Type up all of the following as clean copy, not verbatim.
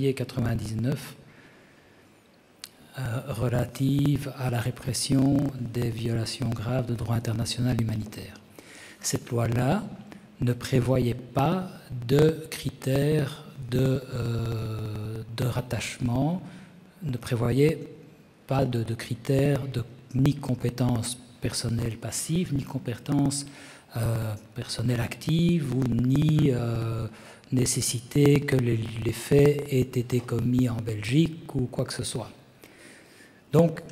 1999 relative à la répression des violations graves de droit international humanitaire. Cette loi-là ne prévoyait pas de critères de rattachement, ne prévoyait pas de critères ni compétences personnelles passives, ni compétences personnelles actives, ou ni nécessité que les faits aient été commis en Belgique ou quoi que ce soit. Donc,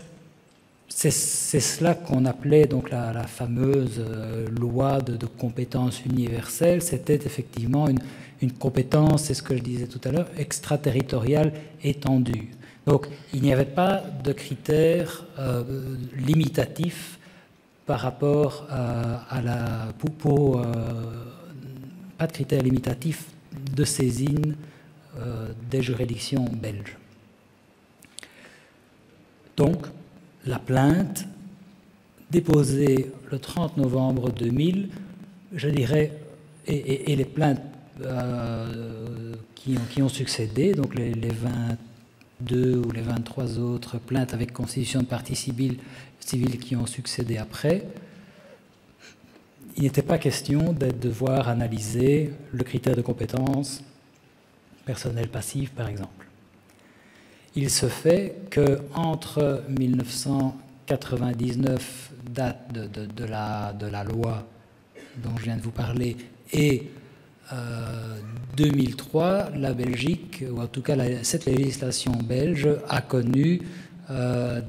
c'est cela qu'on appelait donc la fameuse loi de compétence universelle. C'était effectivement une compétence, c'est ce que je disais tout à l'heure, extraterritoriale étendue. Donc, il n'y avait pas de critères limitatifs par rapport pas de critères limitatifs de saisine des juridictions belges. Donc, la plainte déposée le 30 novembre 2000, je dirais, et les plaintes qui ont succédé, donc les 22 ou les 23 autres plaintes avec constitution de partie civile qui ont succédé après, il n'était pas question de devoir analyser le critère de compétence personnelle passive, par exemple. Il se fait qu'entre 1999, date de la loi dont je viens de vous parler, et 2003, la Belgique, ou en tout cas cette législation belge, a connu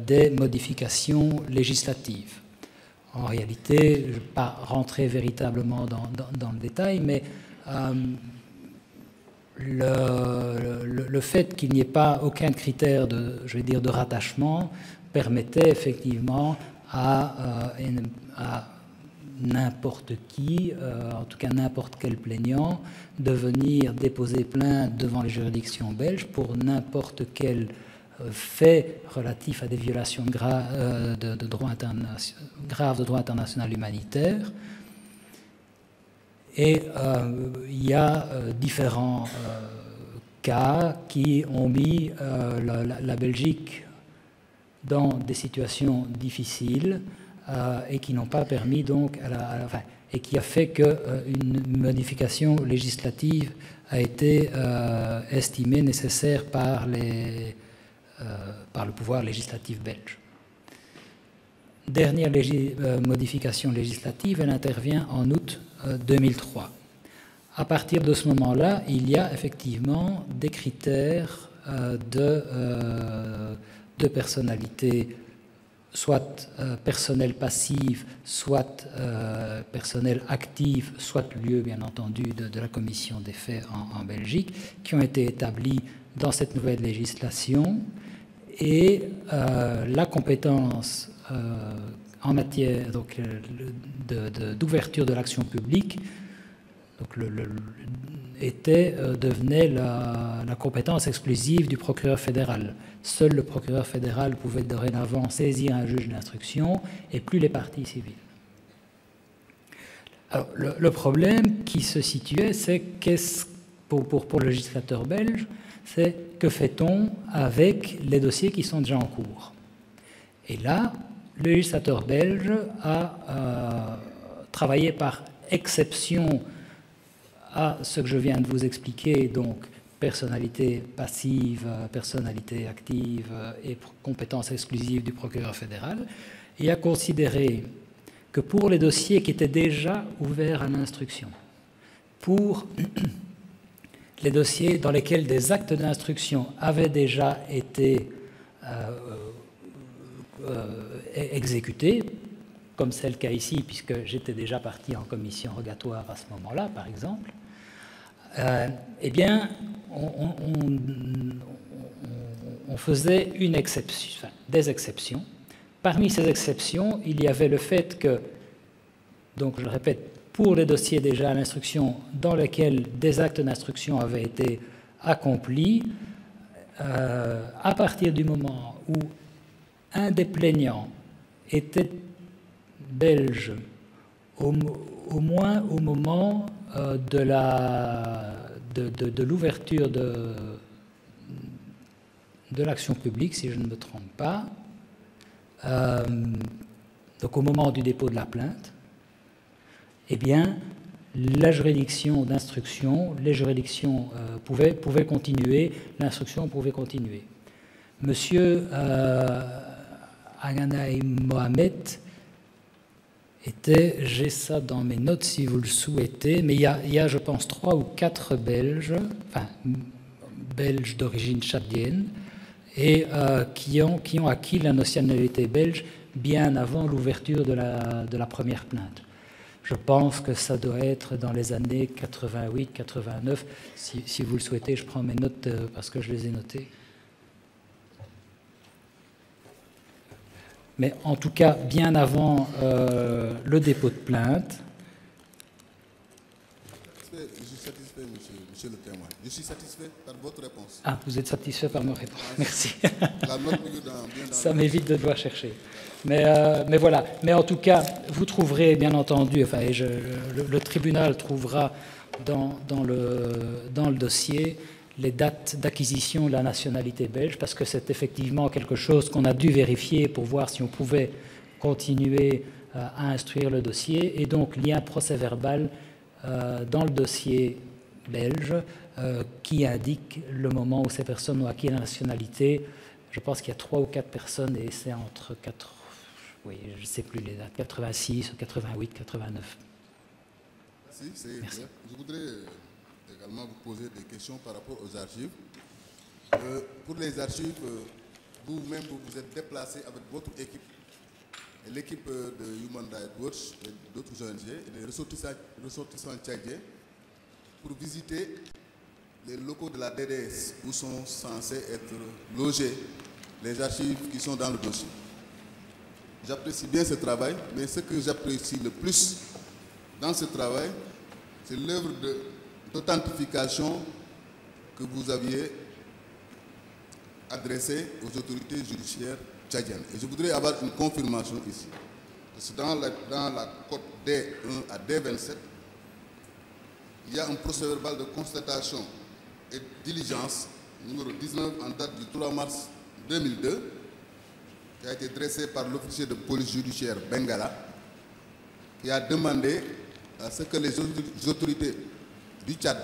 des modifications législatives. En réalité, je ne vais pas rentrer véritablement dans le détail, mais le fait qu'il n'y ait pas aucun critère de rattachement permettait effectivement à n'importe qui, en tout cas n'importe quel plaignant, de venir déposer plainte devant les juridictions belges pour n'importe quel fait relatif à des violations graves de droit international humanitaire. Et il y a différents cas qui ont mis la Belgique dans des situations difficiles et qui n'ont pas permis donc et qui a fait qu'une modification législative a été estimée nécessaire par le pouvoir législatif belge. Dernière modification législative, elle intervient en août 2003. À partir de ce moment-là, il y a effectivement des critères de personnalité, soit personnelle passive, soit personnelle active, soit lieu, bien entendu, de la commission des faits en Belgique, qui ont été établis dans cette nouvelle législation. Et la compétence en matière d'ouverture de l'action publique devenait la compétence exclusive du procureur fédéral. Seul le procureur fédéral pouvait dorénavant saisir un juge d'instruction et plus les parties civiles. Alors, le problème qui se situait, c'est pour le législateur belge, c'est que fait-on avec les dossiers qui sont déjà en cours? Et là, le législateur belge a travaillé par exception à ce que je viens de vous expliquer, donc personnalité passive, personnalité active et compétence exclusive du procureur fédéral, et a considéré que pour les dossiers qui étaient déjà ouverts à l'instruction, pour les dossiers dans lesquels des actes d'instruction avaient déjà été exécutés, comme c'est le cas ici, puisque j'étais déjà parti en commission rogatoire à ce moment-là, par exemple, eh bien, on faisait une exception, des exceptions. Parmi ces exceptions, il y avait le fait que, donc je le répète, pour les dossiers déjà à l'instruction dans lesquels des actes d'instruction avaient été accomplis, à partir du moment où un des plaignants était belge, au moins au moment de l'ouverture de l'action publique, si je ne me trompe pas, donc au moment du dépôt de la plainte, eh bien, la juridiction d'instruction, les juridictions pouvaient continuer, l'instruction pouvait continuer. Monsieur Aganaï Mohamed était, j'ai ça dans mes notes si vous le souhaitez, mais il y a je pense 3 ou 4 Belges, enfin Belges d'origine tchadienne, et qui ont acquis la nationalité belge bien avant l'ouverture de la première plainte. Je pense que ça doit être dans les années 88-89. Si vous le souhaitez, je prends mes notes parce que je les ai notées. Mais en tout cas, bien avant le dépôt de plainte. Je suis satisfait, monsieur le témoin. Je suis satisfait par votre réponse. Ah, vous êtes satisfait par ma réponse. Merci. La note bien dans ça m'évite de devoir chercher. Mais voilà. Mais en tout cas, vous trouverez, bien entendu, enfin, le tribunal trouvera dans le dossier les dates d'acquisition de la nationalité belge, parce que c'est effectivement quelque chose qu'on a dû vérifier pour voir si on pouvait continuer à instruire le dossier. Et donc, il y a un procès-verbal dans le dossier belge qui indique le moment où ces personnes ont acquis la nationalité. Je pense qu'il y a 3 ou 4 personnes, et c'est entre 4, oui, je ne sais plus les dates, 86, 88, 89. Merci. Je voudrais également vous poser des questions par rapport aux archives. Pour les archives, vous-même, vous vous êtes déplacé avec votre équipe, et l'équipe de Human Rights Watch et d'autres ONG, et des ressortissants tchadiens, pour visiter les locaux de la DDS où sont censés être logés les archives qui sont dans le dossier. J'apprécie bien ce travail, mais ce que j'apprécie le plus dans ce travail, c'est l'œuvre d'authentification que vous aviez adressée aux autorités judiciaires tchadiennes. Et je voudrais avoir une confirmation ici. Parce que dans la cote D1 à D27, il y a un procès-verbal de constatation et diligence numéro 19 en date du 3 mars 2002 qui a été dressé par l'officier de police judiciaire Bengala, qui a demandé à ce que les autorités du Tchad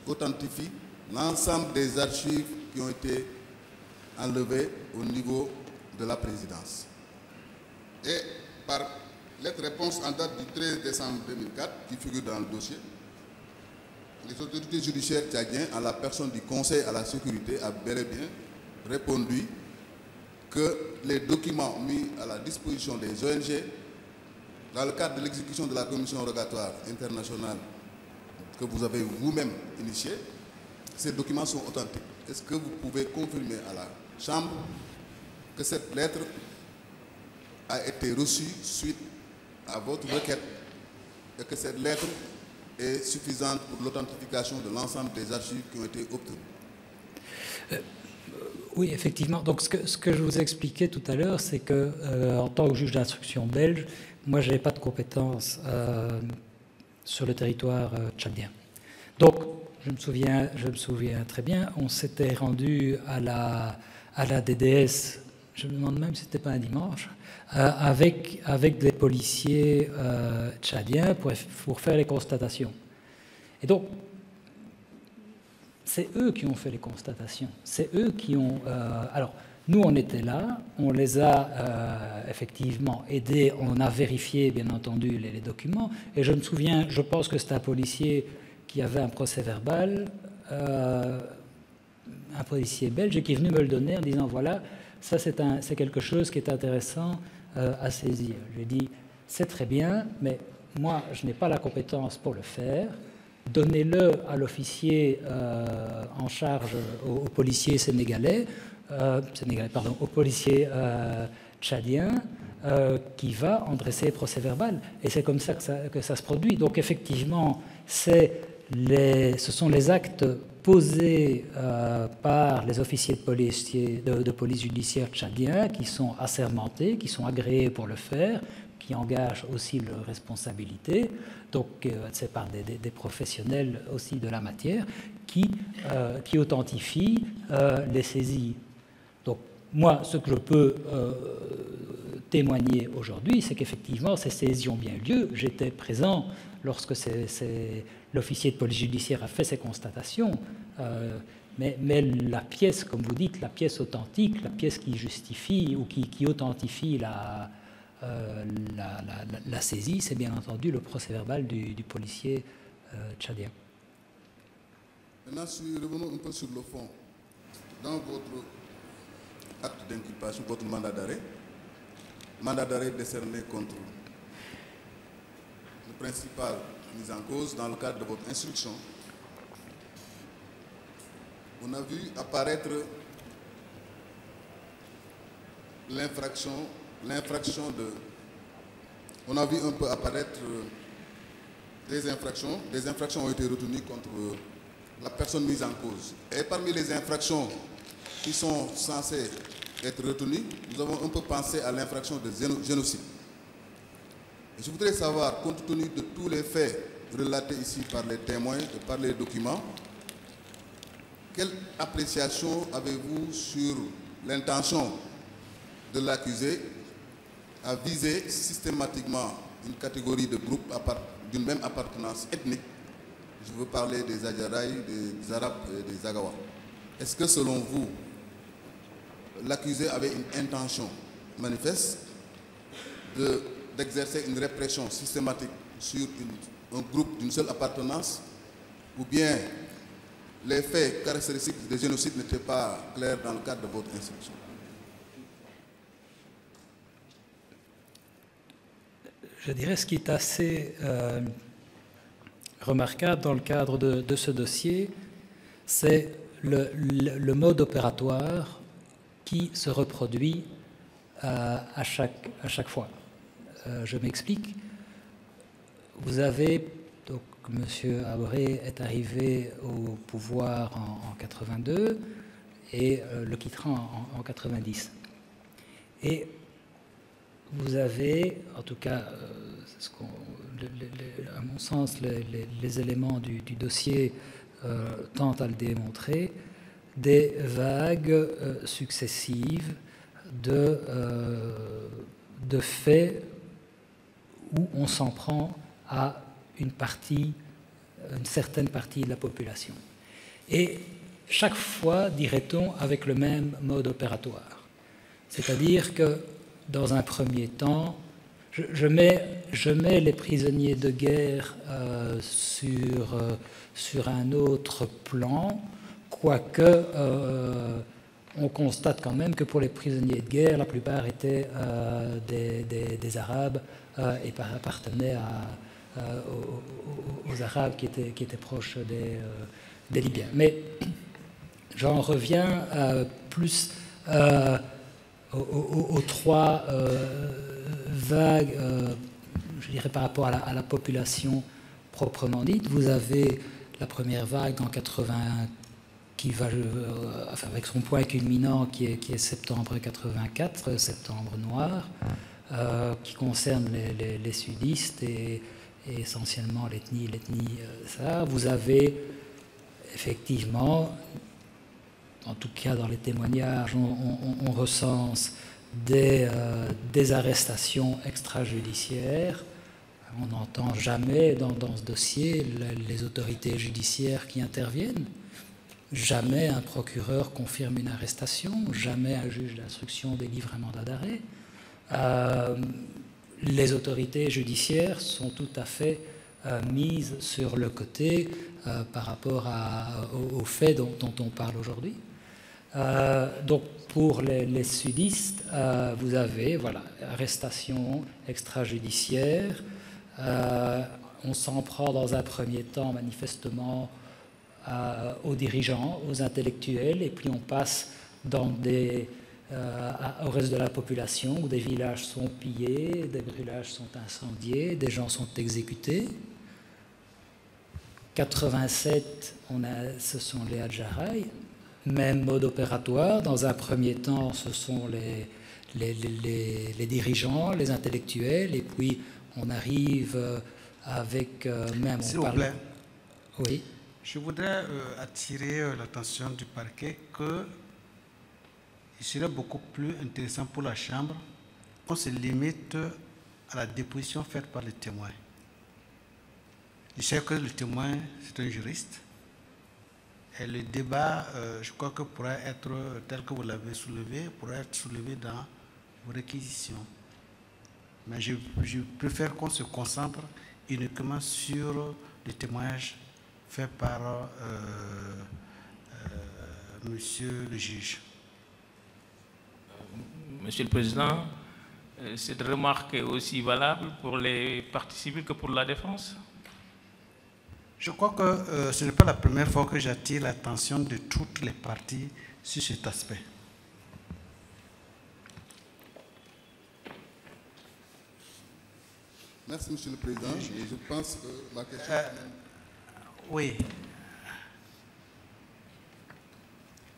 authentifient l'ensemble des archives qui ont été enlevées au niveau de la présidence. Et par lettre-réponse en date du 13 décembre 2004, qui figure dans le dossier, les autorités judiciaires tchadiennes, en la personne du Conseil à la sécurité, a bel et bien répondu que les documents mis à la disposition des ONG dans le cadre de l'exécution de la commission rogatoire internationale que vous avez vous-même initiée, ces documents sont authentiques. Est-ce que vous pouvez confirmer à la Chambre que cette lettre a été reçue suite à votre requête et que cette lettre est suffisante pour l'authentification de l'ensemble des archives qui ont été obtenues? Oui, effectivement. Donc, ce que je vous expliquais tout à l'heure, c'est que en tant que juge d'instruction belge, moi, je n'avais pas de compétences sur le territoire tchadien. Donc, je me souviens très bien, on s'était rendu à la DDS, je me demande même si ce n'était pas un dimanche, avec des policiers tchadiens pour faire les constatations. Et donc, c'est eux qui ont fait les constatations. C'est eux qui ont... alors, nous, on était là, on les a effectivement aidés, on a vérifié, bien entendu, les documents. Et je me souviens, je pense que c'était un policier qui avait un procès-verbal, un policier belge, qui est venu me le donner en disant, voilà, ça c'est quelque chose qui est intéressant à saisir. Je lui ai dit, c'est très bien, mais moi, je n'ai pas la compétence pour le faire. Donnez-le à l'officier en charge, au policier sénégalais, au policier tchadien, qui va en dresser procès-verbal. Et c'est comme ça que ça se produit. Donc effectivement, ce sont les actes posés par les officiers de police judiciaire tchadiens qui sont assermentés, qui sont agréés pour le faire, qui engagent aussi leurs responsabilités, donc c'est par des professionnels aussi de la matière, qui authentifient les saisies. Donc, moi, ce que je peux témoigner aujourd'hui, c'est qu'effectivement, ces saisies ont bien lieu. J'étais présent lorsque l'officier de police judiciaire a fait ces constatations. Mais la pièce, comme vous dites, la pièce authentique, la pièce qui justifie ou qui authentifie la saisie, c'est bien entendu le procès-verbal du policier tchadien. Maintenant, revenons un peu sur le fond. Dans votre acte d'inculpation, votre mandat d'arrêt décerné contre le principal mis en cause dans le cadre de votre instruction, on a vu apparaître l'infraction de... On a vu un peu apparaître des infractions. Des infractions ont été retenues contre la personne mise en cause. Et parmi les infractions qui sont censées être retenues, nous avons un peu pensé à l'infraction de génocide. Et je voudrais savoir, compte tenu de tous les faits relatés ici par les témoins et par les documents, quelle appréciation avez-vous sur l'intention de l'accusé à viser systématiquement une catégorie de groupes d'une même appartenance ethnique? Je veux parler des Adjaraï, des Arabes et des Agawa. Est-ce que selon vous, l'accusé avait une intention manifeste d'exercer une répression systématique sur un groupe d'une seule appartenance, ou bien les faits caractéristiques de génocide n'étaient pas clairs dans le cadre de votre instruction? Je dirais ce qui est assez remarquable dans le cadre de ce dossier, c'est le mode opératoire qui se reproduit à chaque fois. Je m'explique. Vous avez, donc M. Habré est arrivé au pouvoir en 82 et le quittera en 90. Et vous avez, en tout cas, à mon sens, les éléments du dossier tentent à le démontrer, des vagues successives de faits où on s'en prend à une certaine partie de la population. Et chaque fois, dirait-on, avec le même mode opératoire. C'est-à-dire que, dans un premier temps, je mets les prisonniers de guerre sur un autre plan, quoique on constate quand même que pour les prisonniers de guerre, la plupart étaient des Arabes et appartenaient aux Arabes qui étaient proches des Libyens. Mais j'en reviens plus aux trois vagues, je dirais par rapport à la population proprement dite. Vous avez la première vague en 80 qui va, avec son point culminant qui est septembre 84, septembre noir, qui concerne les sudistes et essentiellement l'ethnie ça. Vous avez effectivement, en tout cas dans les témoignages, on recense des arrestations extrajudiciaires. On n'entend jamais dans ce dossier les autorités judiciaires qui interviennent. Jamais un procureur confirme une arrestation, jamais un juge d'instruction délivre un mandat d'arrêt. Les autorités judiciaires sont tout à fait mises sur le côté par rapport aux faits dont on parle aujourd'hui. Donc pour les sudistes, vous avez arrestation extrajudiciaire. On s'en prend dans un premier temps manifestement aux dirigeants, aux intellectuels, et puis on passe au reste de la population où des villages sont pillés, des brûlages sont incendiés, des gens sont exécutés. 87, ce sont les Adjaraï, même mode opératoire. Dans un premier temps, ce sont les dirigeants, les intellectuels, et puis on arrive avec même... S'il vous plaît. Oui. Je voudrais attirer l'attention du parquet que il serait beaucoup plus intéressant pour la Chambre qu'on se limite à la déposition faite par les témoins. Je sais que le témoin, c'est un juriste. Et le débat, je crois que pourrait être, tel que vous l'avez soulevé, pourrait être soulevé dans vos réquisitions. Mais je préfère qu'on se concentre uniquement sur le témoignage fait par Monsieur le juge. Monsieur le Président, cette remarque est aussi valable pour les parties civiles que pour la défense? Je crois que ce n'est pas la première fois que j'attire l'attention de toutes les parties sur cet aspect. Merci, Monsieur le Président. Et je pense que ma question... Oui.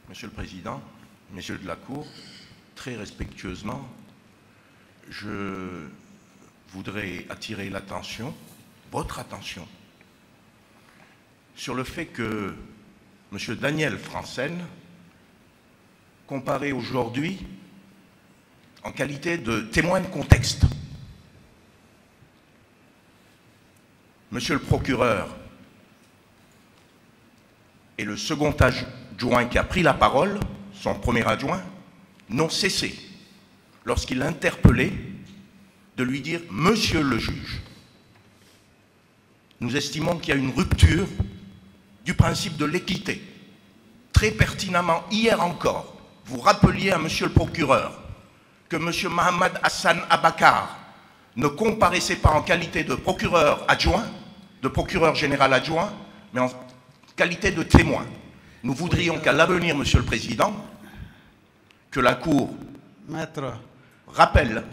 Monsieur le Président, Messieurs de la Cour, très respectueusement, je voudrais attirer l'attention, votre attention, sur le fait que M. Daniel Franssen comparaît aujourd'hui en qualité de témoin de contexte. Monsieur le procureur et le second adjoint qui a pris la parole, son premier adjoint, n'ont cessé, lorsqu'il l'a interpellé, de lui dire « Monsieur le juge ». Nous estimons qu'il y a une rupture du principe de l'équité. Très pertinemment, hier encore, vous rappeliez à Monsieur le procureur que Monsieur Mohamed Hassan Abakar ne comparaissait pas en qualité de procureur adjoint, de procureur général adjoint, mais en qualité de témoin. Nous voudrions qu'à l'avenir, Monsieur le Président, que la Cour rappelle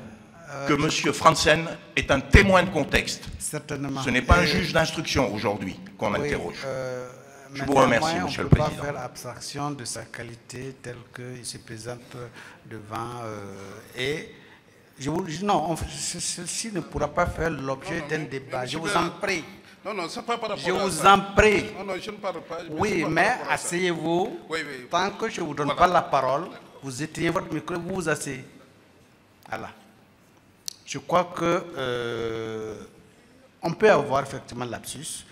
que Monsieur Franssen est un témoin de contexte. Certainement. Ce n'est pas un juge d'instruction aujourd'hui qu'on interroge. Je vous remercie, Monsieur le Président. On ne peut pas faire abstraction de sa qualité telle qu'il se présente devant. Non, ceci ne pourra pas faire l'objet d'un débat. Je vous en prie. Non, c'est pas par rapport je vous en prie. Non, je ne parle pas. Oui, mais asseyez-vous. Oui. Tant que je ne vous donne pas la parole, vous éteignez votre micro et vous vous asseyez. Voilà. Je crois que on peut avoir effectivement lapsus.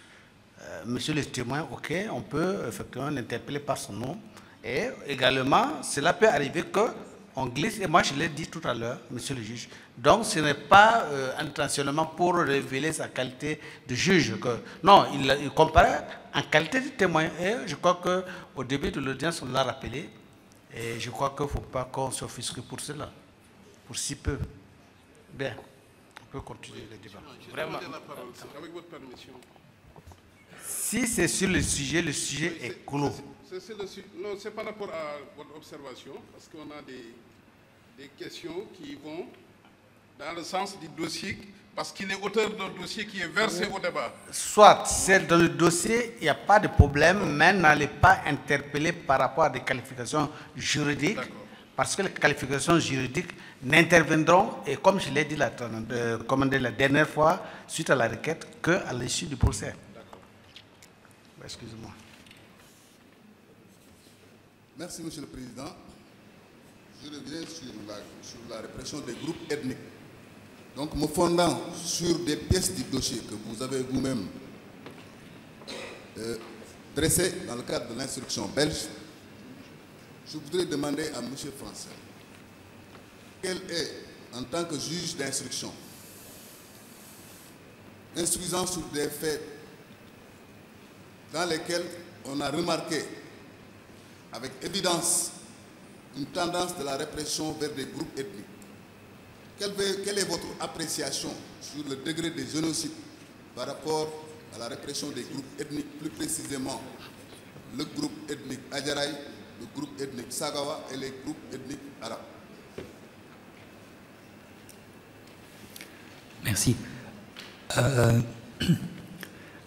Monsieur le témoin, ok, on peut effectivement l'interpeller par son nom. Et également, cela peut arriver qu'on glisse, et moi je l'ai dit tout à l'heure, monsieur le juge. Donc ce n'est pas intentionnellement pour révéler sa qualité de juge. Non, il comparaît en qualité de témoin. Et je crois qu'au début de l'audience, on l'a rappelé. Et je crois qu'il ne faut pas qu'on s'offusque pour cela, pour si peu. Bien, on peut continuer le débat. Vraiment. Avec votre permission. Si c'est sur le sujet est clos. Non, c'est par rapport à votre observation, parce qu'on a des questions qui vont dans le sens du dossier, parce qu'il est auteur d'un dossier qui est versé au débat. Soit c'est dans le dossier, il n'y a pas de problème, mais n'allez pas interpeller par rapport à des qualifications juridiques, parce que les qualifications juridiques n'interviendront, et comme je l'ai dit la dernière fois, suite à la requête, qu'à l'issue du procès. Excusez-moi. Merci, Monsieur le Président. Je reviens sur la répression des groupes ethniques. Donc, me fondant sur des pièces du dossier que vous avez vous-même dressées dans le cadre de l'instruction belge, je voudrais demander à M. Franssen quel est, en tant que juge d'instruction, instruisant sur des faits dans lesquels on a remarqué avec évidence une tendance de la répression vers des groupes ethniques. Quelle est votre appréciation sur le degré de génocide par rapport à la répression des groupes ethniques, plus précisément le groupe ethnique Adjaraï, le groupe ethnique Sagawa et les groupes ethniques arabes? Merci.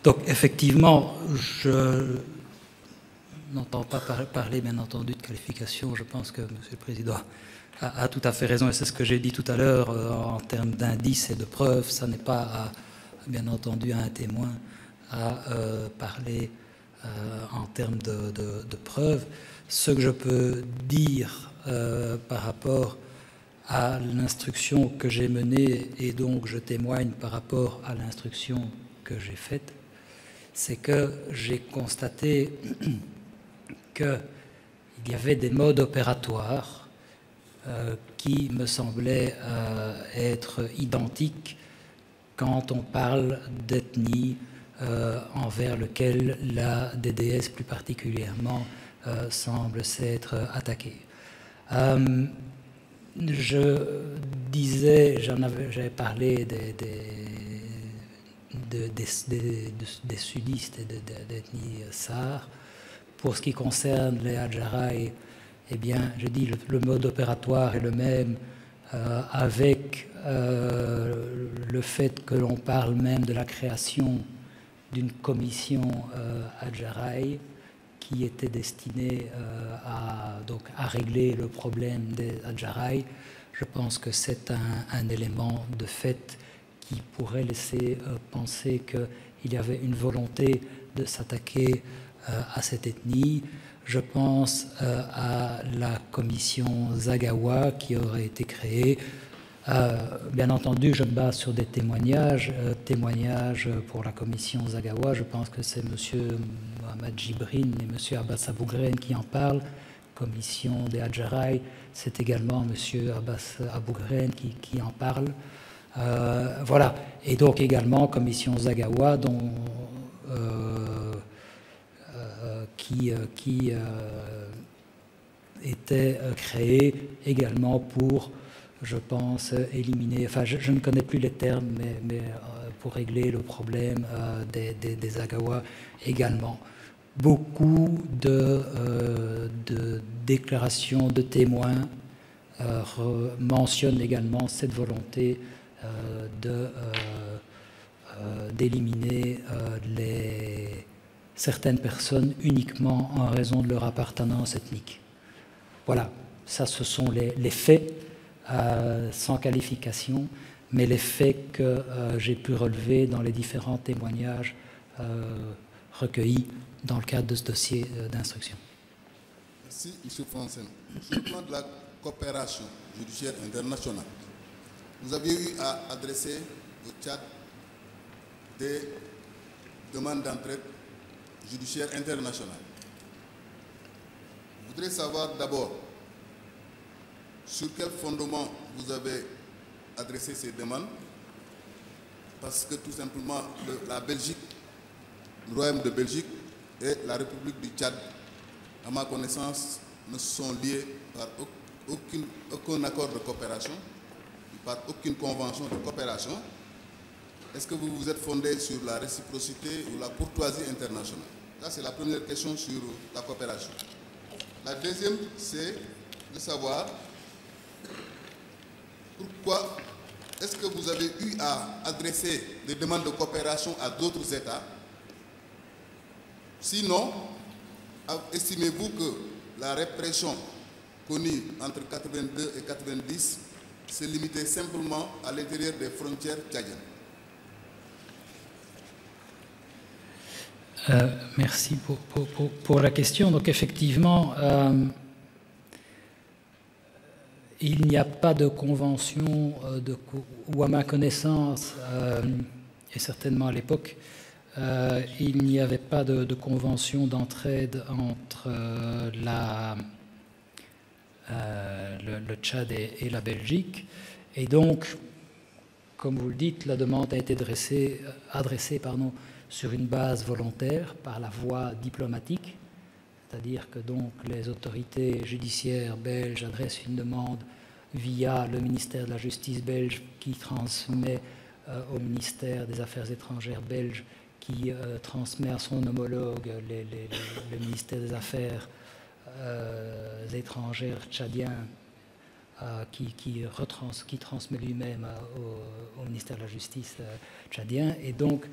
Donc, effectivement, je n'entends pas parler, bien entendu, de qualification. Je pense que M. le Président a tout à fait raison, et c'est ce que j'ai dit tout à l'heure en termes d'indices et de preuves. Ça n'est pas, bien entendu, à un témoin à parler en termes de preuves. Ce que je peux dire par rapport à l'instruction que j'ai menée, et donc je témoigne par rapport à l'instruction que j'ai faite, c'est que j'ai constaté qu'il y avait des modes opératoires qui me semblaient être identiques quand on parle d'ethnie envers lequel la DDS plus particulièrement semble s'être attaquée. Je disais, j'avais parlé des sudistes et d'ethnie Sahar. Pour ce qui concerne les Hadjaraï, eh bien, je dis le mode opératoire est le même, avec le fait que l'on parle même de la création d'une commission Hadjaraï qui était destinée à régler le problème des Hadjaraï. Je pense que c'est un élément de fait qui pourrait laisser penser qu'il y avait une volonté de s'attaquer à cette ethnie. Je pense à la commission Zagawa qui aurait été créée. Bien entendu, je me base sur des témoignages pour la commission Zagawa. Je pense que c'est M. Mohamed Jibrin et M. Abbas Abougren qui en parlent. Commission des Hadjaraï, c'est également M. Abbas Abougren qui en parle. Voilà. Et donc également commission Zagawa qui était créée également pour, je pense, éliminer, enfin je ne connais plus les termes, mais pour régler le problème des Zagawa également. Beaucoup de déclarations de témoins mentionnent également cette volonté d'éliminer certaines personnes uniquement en raison de leur appartenance ethnique. Voilà, ça ce sont les faits, sans qualification, mais les faits que j'ai pu relever dans les différents témoignages recueillis dans le cadre de ce dossier d'instruction. Merci, M. Franzen. Sur le plan de la coopération judiciaire internationale, vous aviez eu à adresser au Tchad des demandes d'entraide judiciaire internationale. Je voudrais savoir d'abord sur quel fondement vous avez adressé ces demandes, parce que tout simplement la Belgique, le Royaume de Belgique et la République du Tchad, à ma connaissance, ne sont liés par aucun accord de coopération, par aucune convention de coopération. Est-ce que vous vous êtes fondé sur la réciprocité ou la courtoisie internationale? Ça, c'est la première question sur la coopération. La deuxième, c'est de savoir pourquoi est-ce que vous avez eu à adresser des demandes de coopération à d'autres États? Sinon, estimez-vous que la répression connue entre 82 et 90 se limitait simplement à l'intérieur des frontières tchadiennes? Merci pour la question. Donc effectivement, il n'y a pas de convention, ou à ma connaissance, et certainement à l'époque, il n'y avait pas de convention d'entraide entre le Tchad et la Belgique. Et donc, comme vous le dites, la demande a été adressée sur une base volontaire par la voie diplomatique, c'est-à-dire que donc les autorités judiciaires belges adressent une demande via le ministère de la Justice belge qui transmet au ministère des Affaires étrangères belge qui transmet à son homologue le ministère des Affaires étrangères tchadien qui transmet lui-même au ministère de la Justice tchadien. Et donc,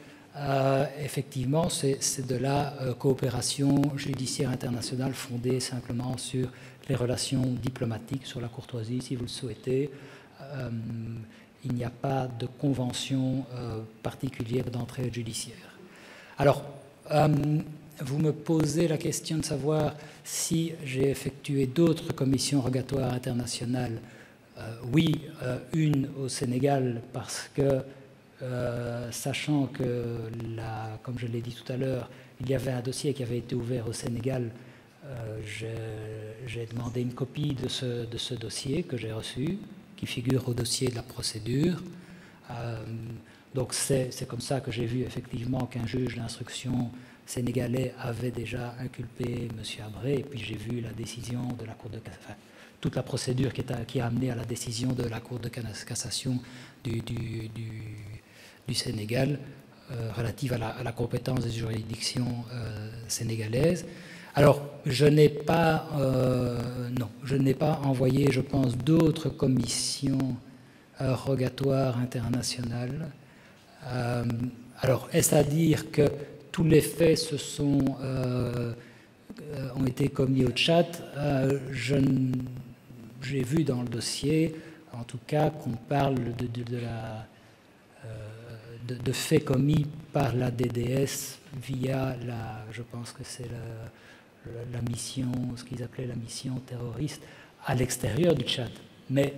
effectivement, c'est de la coopération judiciaire internationale fondée simplement sur les relations diplomatiques, sur la courtoisie, si vous le souhaitez. Il n'y a pas de convention particulière d'entraide judiciaire. Alors, vous me posez la question de savoir si j'ai effectué d'autres commissions rogatoires internationales. Oui, une au Sénégal, parce que, sachant que, comme je l'ai dit tout à l'heure, il y avait un dossier qui avait été ouvert au Sénégal, j'ai demandé une copie de ce dossier que j'ai reçu, qui figure au dossier de la procédure. Donc c'est comme ça que j'ai vu effectivement qu'un juge d'instruction sénégalais avait déjà inculpé M. Habré, et puis j'ai vu la décision de la Cour de cassation, enfin, toute la procédure qui a amené à la décision de la Cour de cassation du Sénégal relative à la compétence des juridictions sénégalaises. Alors, je n'ai pas envoyé, je pense, d'autres commissions rogatoires internationales. Alors, est-ce à dire que tous les faits ont été commis au Tchad? J'ai vu dans le dossier, en tout cas, qu'on parle de faits commis par la DDS via je pense que c'est la mission, ce qu'ils appelaient la mission terroriste, à l'extérieur du Tchad. Mais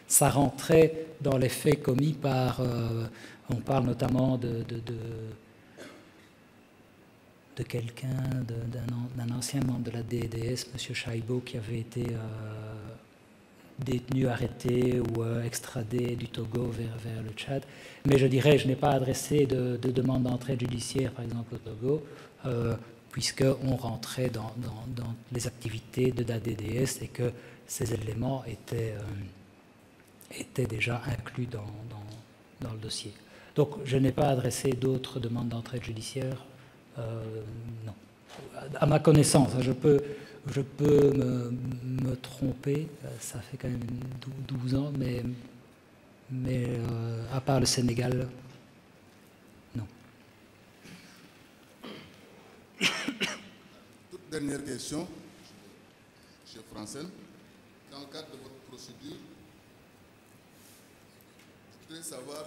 ça rentrait dans les faits commis par... on parle notamment de quelqu'un, d'un ancien membre de la DDS, M. Chaïbo, qui avait été détenu, arrêté ou extradé du Togo vers le Tchad. Mais je dirais, je n'ai pas adressé de demande d'entraide judiciaire, par exemple, au Togo, puisqu'on rentrait dans les activités de la DDS et que ces éléments étaient déjà inclus dans le dossier. Donc, je n'ai pas adressé d'autres demandes d'entraide judiciaire. Non. À ma connaissance, je peux me tromper, ça fait quand même 12 ans, mais à part le Sénégal, non. Toute dernière question, M. Francel. Dans le cadre de votre procédure, je voudrais savoir,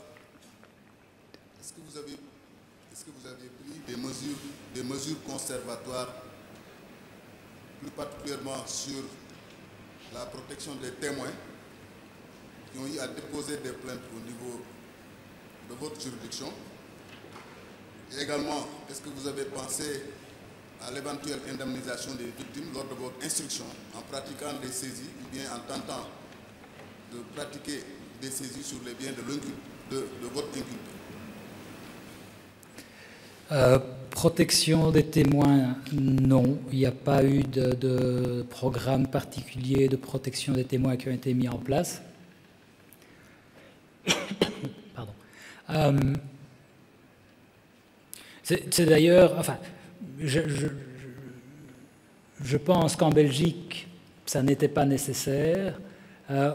est-ce que vous avez pris des mesures conservatoires, plus particulièrement sur la protection des témoins qui ont eu à déposer des plaintes au niveau de votre juridiction? Et également, est-ce que vous avez pensé à l'éventuelle indemnisation des victimes lors de votre instruction en pratiquant des saisies ou bien en tentant de pratiquer des saisies sur les biens de votre inculpé? Protection des témoins, non. Il n'y a pas eu de programme particulier de protection des témoins qui ont été mis en place. Pardon. C'est d'ailleurs... Enfin, je pense qu'en Belgique, ça n'était pas nécessaire.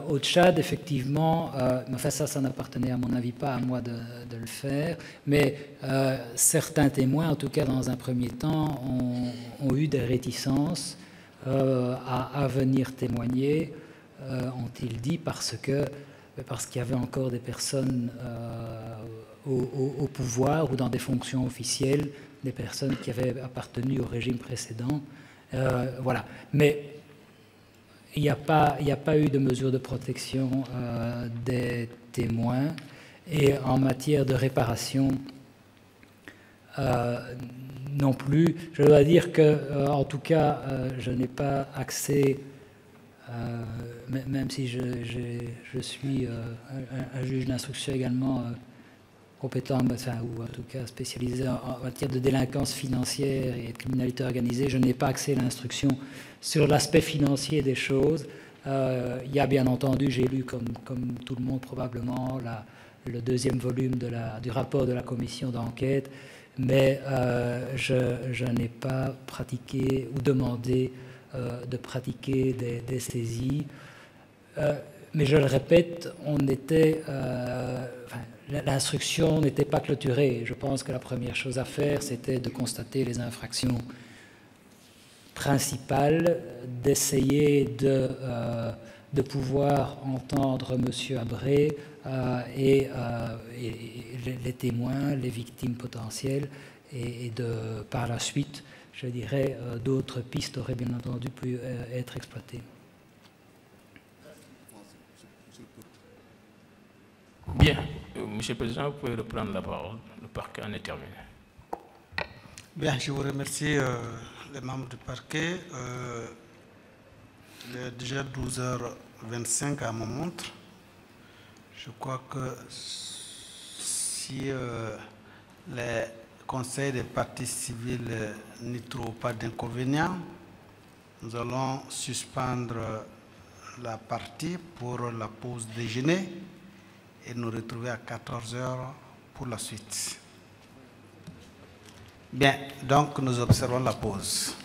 Au Tchad, effectivement, enfin ça n'appartenait à mon avis pas à moi de le faire, mais certains témoins, en tout cas dans un premier temps, ont eu des réticences à venir témoigner, ont-ils dit, parce qu'il y avait encore des personnes au pouvoir ou dans des fonctions officielles, des personnes qui avaient appartenu au régime précédent. Voilà. Mais il n'y a pas eu de mesure de protection des témoins. Et en matière de réparation, non plus. Je dois dire que, en tout cas, je n'ai pas accès, même si je suis un juge d'instruction également compétent, enfin, ou en tout cas spécialisé en matière de délinquance financière et de criminalité organisée, je n'ai pas accès à l'instruction sur l'aspect financier des choses. Il y a bien entendu, j'ai lu comme tout le monde probablement le deuxième volume du rapport de la commission d'enquête, mais je n'ai pas pratiqué ou demandé de pratiquer des saisies. Mais je le répète, l'instruction n'était pas clôturée. Je pense que la première chose à faire, c'était de constater les infractions principales, d'essayer de pouvoir entendre M. Habré et les témoins, les victimes potentielles, et par la suite, je dirais, d'autres pistes auraient bien entendu pu être exploitées. Bien. Monsieur le Président, vous pouvez reprendre la parole. Le parquet en est terminé. Bien, je vous remercie les membres du parquet. Il est déjà 12h25 à ma montre. Je crois que si les conseils des parties civiles n'y trouvent pas d'inconvénients, nous allons suspendre la partie pour la pause déjeuner et nous retrouver à 14h pour la suite. Bien, donc nous observons la pause.